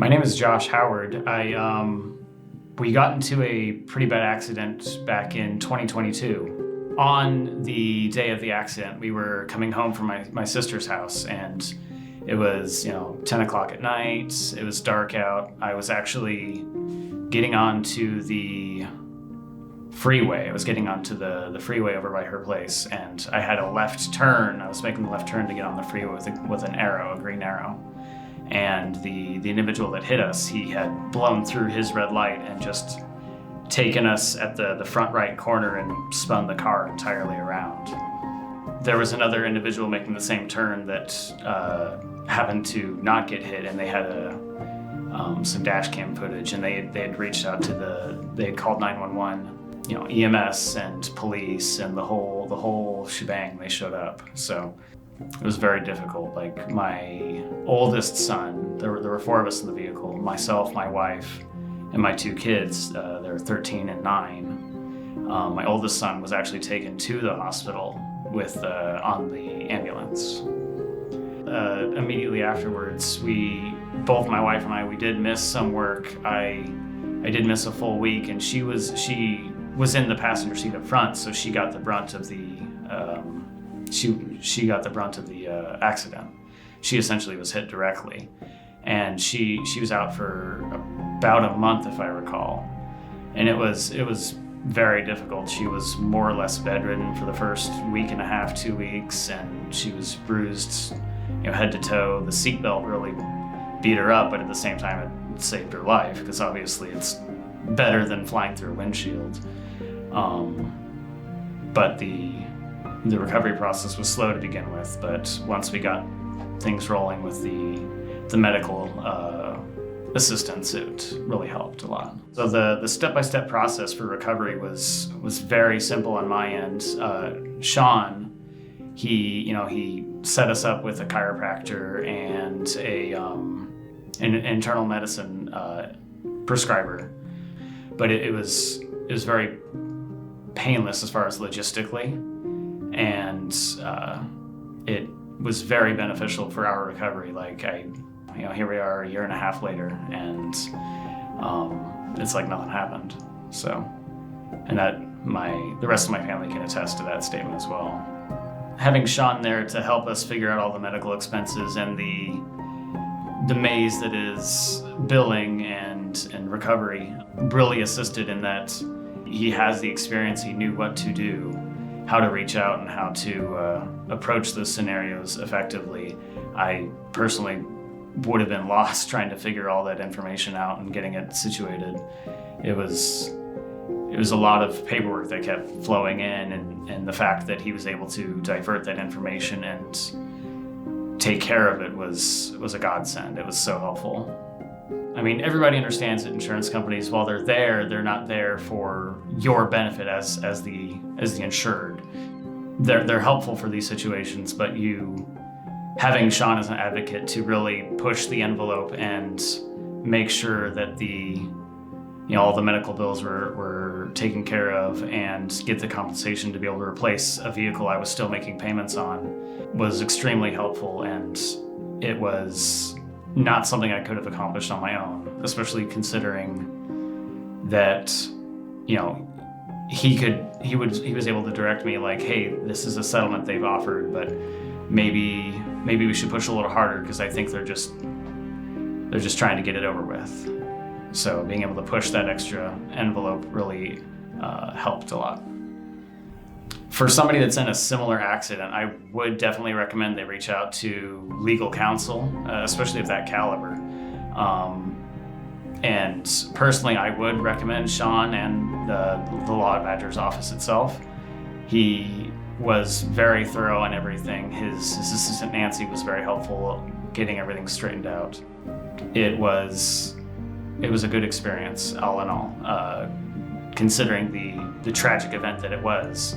My name is Josh Howard. We got into a pretty bad accident back in 2022. On the day of the accident, we were coming home from my sister's house, and it was 10 o'clock at night. It was dark out. I was actually getting onto the freeway. I was getting onto the freeway over by her place, and I had a left turn. I was making the left turn to get on the freeway with an arrow, a green arrow. And the individual that hit us, he had blown through his red light and just taken us at the front right corner and spun the car entirely around. There was another individual making the same turn that happened to not get hit, and they had some dash cam footage, and they had reached out to they had called 911, EMS and police and the whole shebang. They showed up. So it was very difficult. Like, my oldest son, there were four of us in the vehicle, myself, my wife, and my two kids. They're 13 and 9. My oldest son was actually taken to the hospital on the ambulance. Immediately afterwards, both my wife and I, we did miss some work. I did miss a full week, and she was in the passenger seat up front, so she got the brunt of the she got the brunt of the accident. She essentially was hit directly, and she was out for about a month, if I recall, and it was very difficult. She was more or less bedridden for the first week and a half, 2 weeks, and she was bruised, head to toe. The seatbelt really beat her up, but at the same time, it saved her life, because obviously it's better than flying through a windshield. But the recovery process was slow to begin with, but once we got things rolling with the medical assistance, it really helped a lot. So the step-by-step process for recovery was very simple on my end. Sean, he set us up with a chiropractor and an internal medicine prescriber, but it was very painless as far as logistically, and it was very beneficial for our recovery. Like, here we are a year and a half later, and it's like nothing happened. So, and the rest of my family can attest to that statement as well. Having Sean there to help us figure out all the medical expenses and the maze that is billing and recovery really assisted in that. He has the experience. He knew what to do, how to reach out, and how to approach those scenarios effectively. I personally would have been lost trying to figure all that information out and getting it situated. It was a lot of paperwork that kept flowing in, and the fact that he was able to divert that information and take care of it was a godsend. It was so helpful. I mean, everybody understands that insurance companies, while they're there, they're not there for your benefit as the insured. They're helpful for these situations, but having Sean as an advocate to really push the envelope and make sure that all the medical bills were taken care of and get the compensation to be able to replace a vehicle I was still making payments on was extremely helpful, and it was not something I could have accomplished on my own, especially considering that, he was able to direct me like, hey, this is a settlement they've offered, but maybe we should push a little harder, because I think they're just trying to get it over with. So being able to push that extra envelope really helped a lot. For somebody that's in a similar accident, I would definitely recommend they reach out to legal counsel, especially of that caliber. And personally, I would recommend Sean and the Law Badgers office itself. He was very thorough on everything. His assistant Nancy was very helpful getting everything straightened out. It was a good experience, all in all, considering the tragic event that it was.